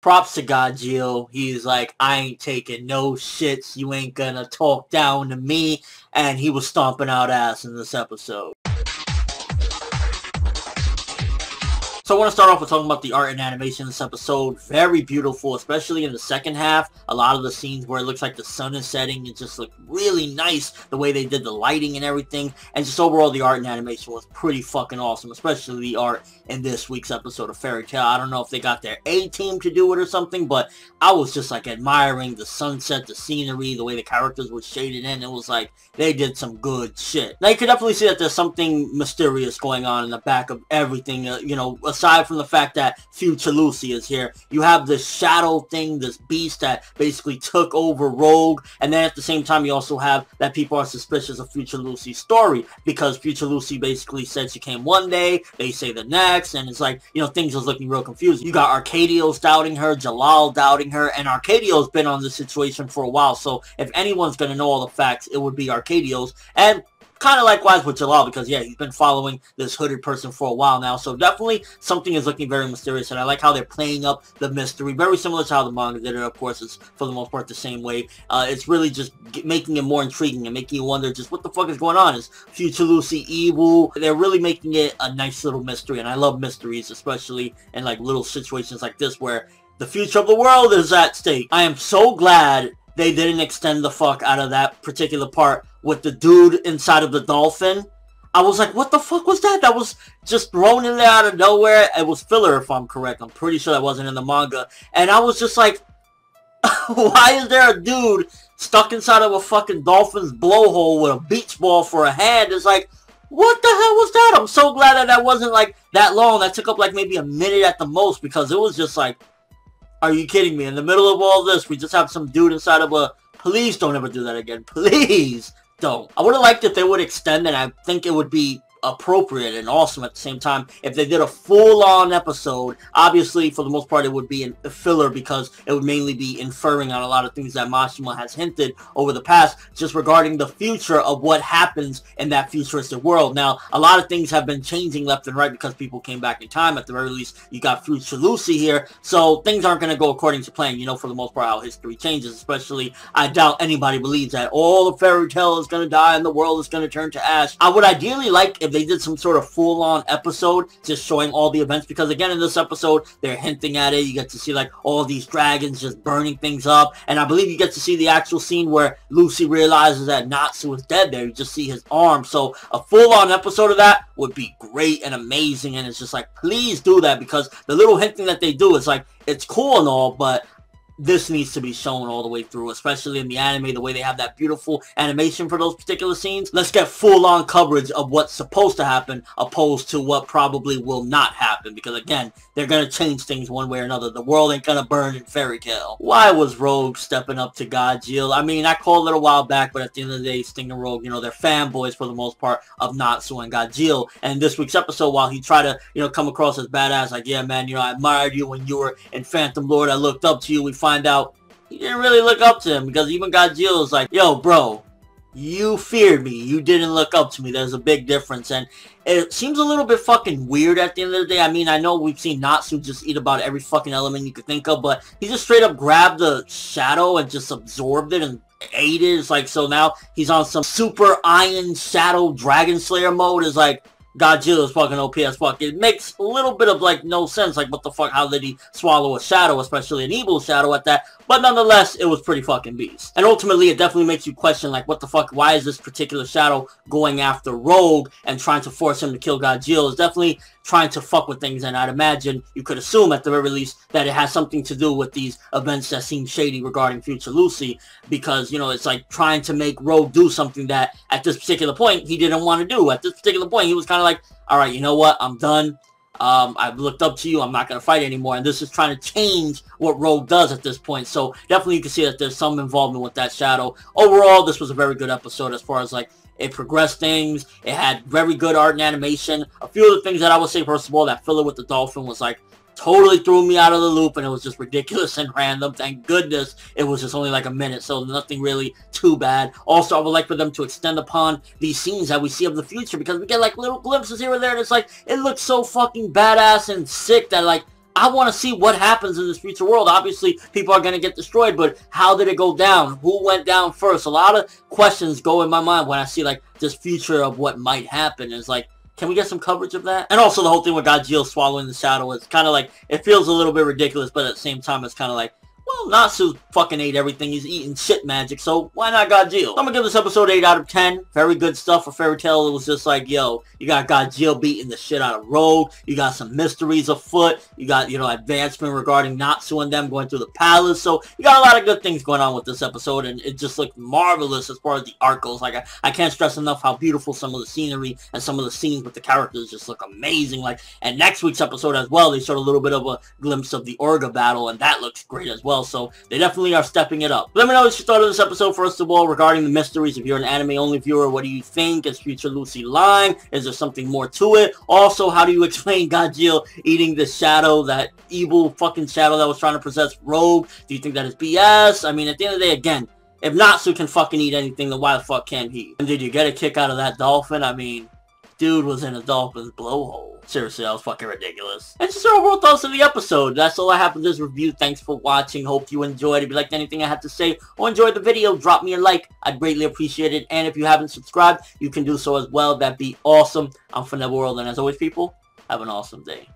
Props to Gajeel. He's like, I ain't taking no shits. You ain't gonna talk down to me. And he was stomping out ass in this episode. So I want to start off with talking about the art and animation in this episode. Very beautiful, especially in the second half. A lot of the scenes where it looks like the sun is setting, it just looked really nice, the way they did the lighting and everything. And just overall, the art and animation was pretty fucking awesome, especially the art in this week's episode of Fairy Tail. I don't know if they got their A-team to do it or something, but I was just like admiring the sunset, the scenery, the way the characters were shaded in. It was like they did some good shit. Now you can definitely see that there's something mysterious going on in the back of everything, you know, aside from the fact that Future Lucy is here. You have this shadow thing, this beast that basically took over Rogue, and then at the same time you also have that people are suspicious of Future Lucy's story, because Future Lucy basically said she came one day, they say the next, and it's like, you know, things are looking real confusing. You got Arcadio's doubting her, Jalal doubting her, and Arcadio's been on this situation for a while, so if anyone's gonna know all the facts, it would be Arcadio's. And kind of likewise with Jalal, because yeah, he's been following this hooded person for a while now. So definitely something is looking very mysterious, and I like how they're playing up the mystery. Very similar to how the manga did it. Of course, it's for the most part the same way. It's really just making it more intriguing and making you wonder just what the fuck is going on. Is Future Lucy evil? They're really making it a nice little mystery, and I love mysteries, especially in like little situations like this where the future of the world is at stake. I am so glad they didn't extend the fuck out of that particular part with the dude inside of the dolphin. I was like, what the fuck was that? That was just thrown in there out of nowhere. It was filler, if I'm correct. I'm pretty sure that wasn't in the manga. And I was just like, why is there a dude stuck inside of a fucking dolphin's blowhole with a beach ball for a hand? It's like, what the hell was that? I'm so glad that that wasn't like that long. That took up like maybe a minute at the most, because it was just like, are you kidding me? In the middle of all this, we just have some dude inside of a... Please don't ever do that again. Please don't. I would have liked if they would extend, and I think it would be appropriate and awesome at the same time if they did a full-on episode. Obviously, for the most part, it would be a filler, because it would mainly be inferring on a lot of things that Mashima has hinted over the past, just regarding the future of what happens in that futuristic world. Now, a lot of things have been changing left and right because people came back in time. At the very least, you got Future Lucy here, so things aren't going to go according to plan. You know, for the most part, how history changes. Especially, I doubt anybody believes that all of Fairy Tail is going to die and the world is going to turn to ash. I would ideally like if they did some sort of full-on episode just showing all the events, because again, in this episode they're hinting at it. You get to see like all these dragons just burning things up, and I believe you get to see the actual scene where Lucy realizes that Natsu is dead there. You just see his arm. So a full-on episode of that would be great and amazing, and it's just like, please do that, because the little hinting that they do is like, it's cool and all, but this needs to be shown all the way through, especially in the anime, the way they have that beautiful animation for those particular scenes. Let's get full-on coverage of what's supposed to happen, opposed to what probably will not happen, because again, they're going to change things one way or another. The world ain't going to burn in Fairy Tail. Why was Rogue stepping up to Gajeel? I mean, I called it a while back, but at the end of the day, Sting and Rogue, you know, they're fanboys for the most part of Natsu and Gajeel. And this week's episode, while he tried to, you know, come across as badass, like, yeah, man, you know, I admired you when you were in Phantom Lord. I looked up to you. We find out he didn't really look up to him, because even Gajeel is like, yo, bro, you feared me. You didn't look up to me. There's a big difference. And it seems a little bit fucking weird at the end of the day. I mean, I know we've seen Natsu just eat about every fucking element you could think of, but he just straight up grabbed the shadow and just absorbed it and ate it. It's like, so now he's on some super iron shadow dragon slayer mode. It's like, Gajeel is fucking OP as fuck. It makes a little bit of like no sense. Like, what the fuck? How did he swallow a shadow, especially an evil shadow at that? But nonetheless, it was pretty fucking beast. And ultimately, it definitely makes you question, like, what the fuck? Why is this particular shadow going after Rogue and trying to force him to kill Gajeel? Is definitely trying to fuck with things, and I'd imagine you could assume at the very least that it has something to do with these events that seem shady regarding Future Lucy, because, you know, it's like trying to make Rogue do something that at this particular point he didn't want to do. At this particular point, he was kind of like, all right, you know what, I'm done. I've looked up to you. I'm not going to fight anymore. And this is trying to change what Rogue does at this point. So definitely you can see that there's some involvement with that shadow. Overall, this was a very good episode as far as like it progressed things. It had very good art and animation. A few of the things that I would say, first of all, that filler with the dolphin was like totally threw me out of the loop, and it was just ridiculous and random. Thank goodness it was just only like a minute, so nothing really too bad. Also, I would like for them to extend upon these scenes that we see of the future, because we get like little glimpses here and there, and it's like, it looks so fucking badass and sick that like, I want to see what happens in this future world. Obviously, people are going to get destroyed, but how did it go down? Who went down first? A lot of questions go in my mind when I see, like, this future of what might happen. It's like, can we get some coverage of that? And also the whole thing with Gajeel swallowing the shadow, it's kind of like, it feels a little bit ridiculous, but at the same time, it's kind of like, well, Natsu fucking ate everything. He's eating shit magic, so why not Gajeel? I'm gonna give this episode 8 out of 10. Very good stuff for Fairy Tail. It was just like, yo, you got Gajeel beating the shit out of Rogue. You got some mysteries afoot. You got, you know, advancement regarding Natsu and them going through the palace. So you got a lot of good things going on with this episode, and it just looked marvelous as far as the art goes. Like, I can't stress enough how beautiful some of the scenery and some of the scenes with the characters just look amazing. Like, and next week's episode as well, they showed a little bit of a glimpse of the Orga battle, and that looks great as well. So they definitely are stepping it up. Let me know what you thought of this episode, first of all, regarding the mysteries. If you're an anime-only viewer, what do you think? Is future Lucy lying? Is there something more to it? Also, how do you explain Gajeel eating the shadow, that evil fucking shadow that was trying to possess Rogue? Do you think that is BS? I mean, at the end of the day, again, if Natsu can fucking eat anything, then why the fuck can't he? And did you get a kick out of that dolphin? I mean, dude was in a dolphin's blowhole. Seriously, that was fucking ridiculous. And just our overall thoughts of the episode. That's all I have for this review. Thanks for watching. Hope you enjoyed. If you liked anything I had to say or enjoyed the video, drop me a like. I'd greatly appreciate it. And if you haven't subscribed, you can do so as well. That'd be awesome. I'm ForneverWorld, and as always, people, have an awesome day.